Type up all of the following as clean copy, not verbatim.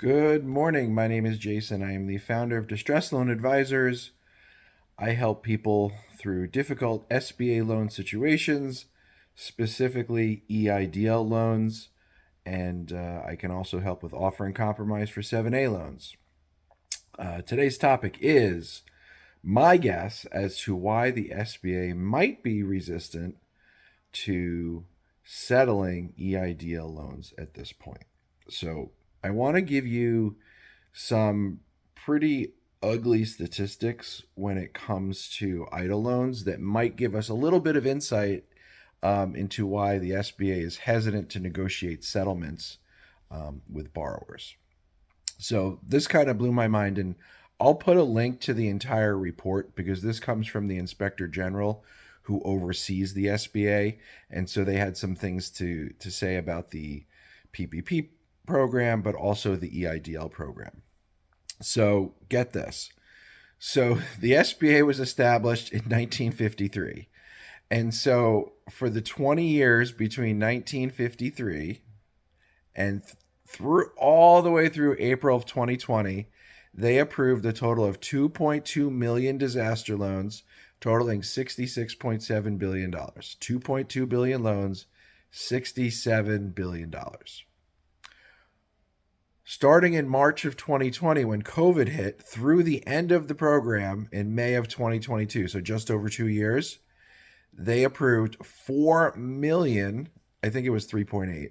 Good morning. My name is Jason. I am the founder of Distress Loan Advisors. I help people through difficult SBA loan situations, specifically EIDL loans, and I can also help with offer and compromise for 7A loans. Today's topic is my guess as to why the SBA might be resistant to settling EIDL loans at this point. So I want to give you some pretty ugly statistics when it comes to EIDL loans that might give us a little bit of insight into why the SBA is hesitant to negotiate settlements with borrowers. So this kind of blew my mind, and I'll put a link to the entire report because this comes from the Inspector General who oversees the SBA, and so they had some things to say about the PPP program, but also the EIDL program. So get this. So the SBA was established in 1953. And so for the 20 years between 1953 and through all the way through April of 2020, they approved a total of 2.2 million disaster loans totaling $66.7 billion. 2.2 billion loans, $67 billion. Starting in March of 2020, when COVID hit, through the end of the program in May of 2022, so just over 2 years, they approved 4 million, I think it was 3.8,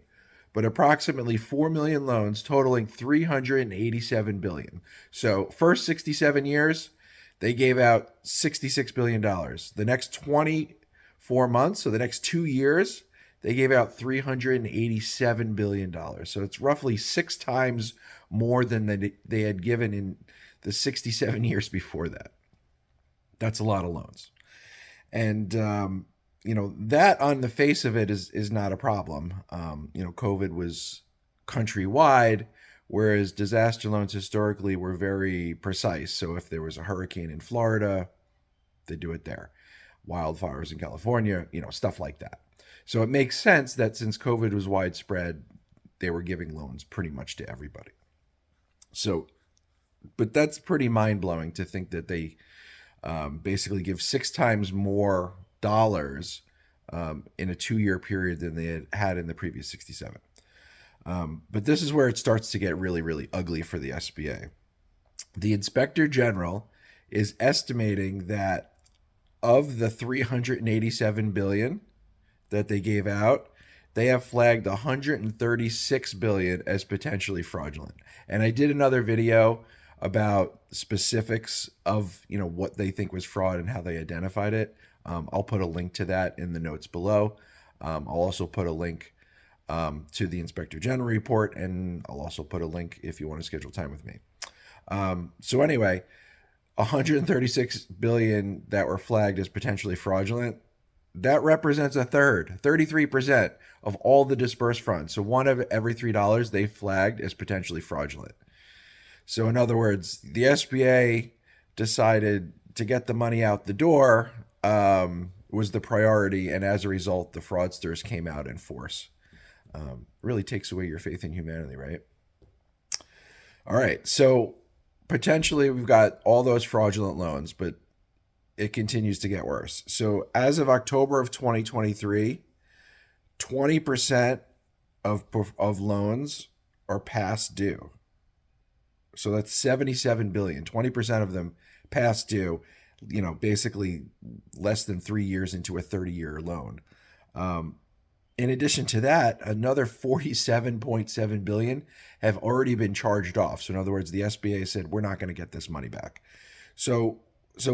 but approximately 4 million loans totaling 387 billion. So first 67 years, they gave out $66 billion. The next 24 months, so the next 2 years, they gave out $387 billion. So it's roughly 6 times more than they had given in the 67 years before that. That's a lot of loans. And, that on the face of it is not a problem. COVID was countrywide, whereas disaster loans historically were very precise. So if there was a hurricane in Florida, they do it there. Wildfires in California, stuff like that. So it makes sense that since COVID was widespread, they were giving loans pretty much to everybody. So, but that's pretty mind-blowing to think that they basically give 6 times more dollars in a 2-year period than they had in the previous 67. But this is where it starts to get really, really ugly for the SBA. The Inspector General is estimating that of the 387 billion that they gave out, they have flagged 136 billion as potentially fraudulent. And I did another video about specifics of what they think was fraud and how they identified it. I'll put a link to that in the notes below. I'll also put a link to the Inspector General report, and I'll also put a link if you want to schedule time with me. So anyway, 136 billion that were flagged as potentially fraudulent, that represents a third, 33% of all the disbursed funds. So one of every $3 they flagged as potentially fraudulent. So in other words, the SBA decided to get the money out the door was the priority, and as a result, the fraudsters came out in force. Really takes away your faith in humanity, right? All right, so potentially we've got all those fraudulent loans, but it continues to get worse. So as of October of 2023, 20% of loans are past due. So that's 77 billion, 20% of them past due, basically less than 3 years into a 30-year loan. In addition to that, another 47.7 billion have already been charged off. So in other words, the SBA said, we're not going to get this money back. So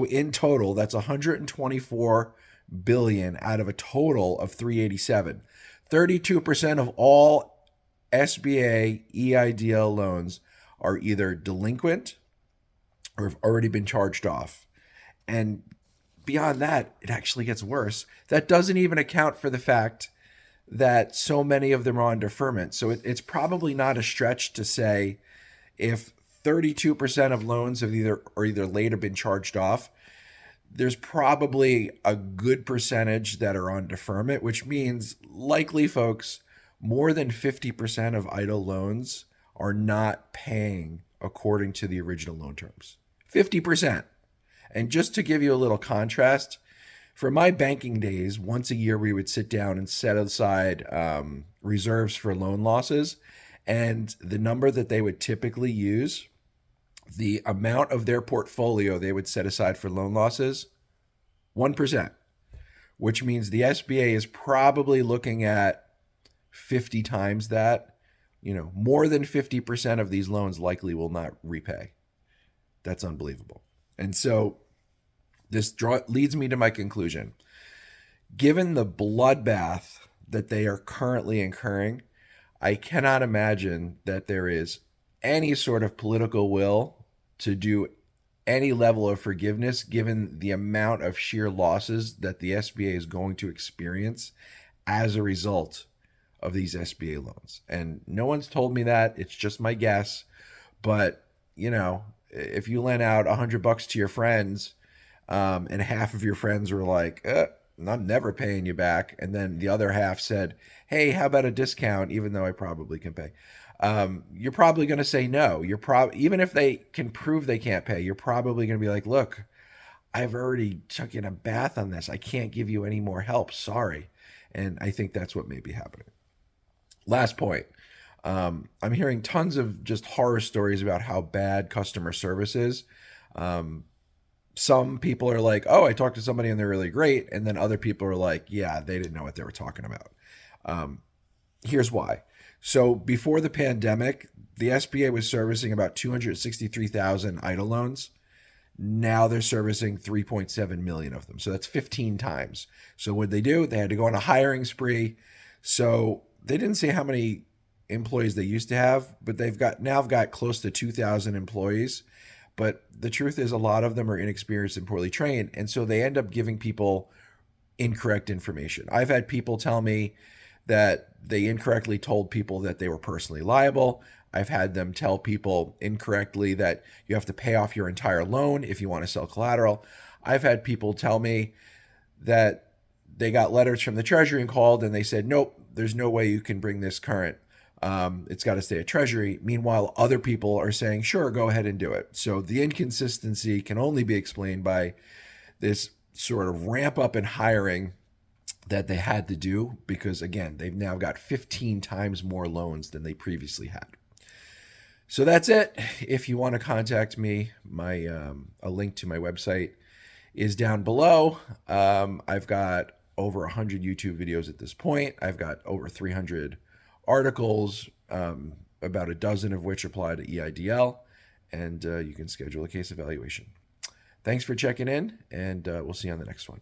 in total, that's 124 billion out of a total of 387. 32% of all SBA EIDL loans are either delinquent or have already been charged off. And beyond that, it actually gets worse. That doesn't even account for the fact that so many of them are on deferment. So it's probably not a stretch to say if 32% of loans are either late or been charged off, there's probably a good percentage that are on deferment, which means likely, folks, more than 50% of EIDL loans are not paying according to the original loan terms. 50%. And just to give you a little contrast, for my banking days, once a year we would sit down and set aside reserves for loan losses. And the number that they would typically use, the amount of their portfolio they would set aside for loan losses, 1%, which means the SBA is probably looking at 50 times that. More than 50% of these loans likely will not repay. That's unbelievable. And so this leads me to my conclusion. Given the bloodbath that they are currently incurring, I cannot imagine that there is any sort of political will to do any level of forgiveness given the amount of sheer losses that the SBA is going to experience as a result of these SBA loans. And no one's told me that. It's just my guess. But, if you lend out $100 to your friends and half of your friends were like, I'm never paying you back. And then the other half said, hey, how about a discount, even though I probably can pay? You're probably going to say no. Even if they can prove they can't pay, you're probably going to be like, look, I've already taken a bath on this. I can't give you any more help. Sorry. And I think that's what may be happening. Last point. I'm hearing tons of just horror stories about how bad customer service is. Some people are like, oh, I talked to somebody and they're really great. And then other people are like, yeah, they didn't know what they were talking about. Here's why. So before the pandemic, the SBA was servicing about 263,000 EIDL loans. Now they're servicing 3.7 million of them. So that's 15 times. So what they do, they had to go on a hiring spree. So they didn't say how many employees they used to have, but they've got close to 2,000 employees. But the truth is a lot of them are inexperienced and poorly trained. And so they end up giving people incorrect information. I've had people tell me that they incorrectly told people that they were personally liable. I've had them tell people incorrectly that you have to pay off your entire loan if you want to sell collateral. I've had people tell me that they got letters from the Treasury and called and they said, nope, there's no way you can bring this current. It's got to stay at Treasury. Meanwhile, other people are saying, sure, go ahead and do it. So the inconsistency can only be explained by this sort of ramp up in hiring that they had to do because, again, they've now got 15 times more loans than they previously had. So that's it. If you want to contact me, a link to my website is down below. I've got over 100 YouTube videos at this point. I've got over 300 articles, about a dozen of which apply to EIDL, and you can schedule a case evaluation. Thanks for checking in, and we'll see you on the next one.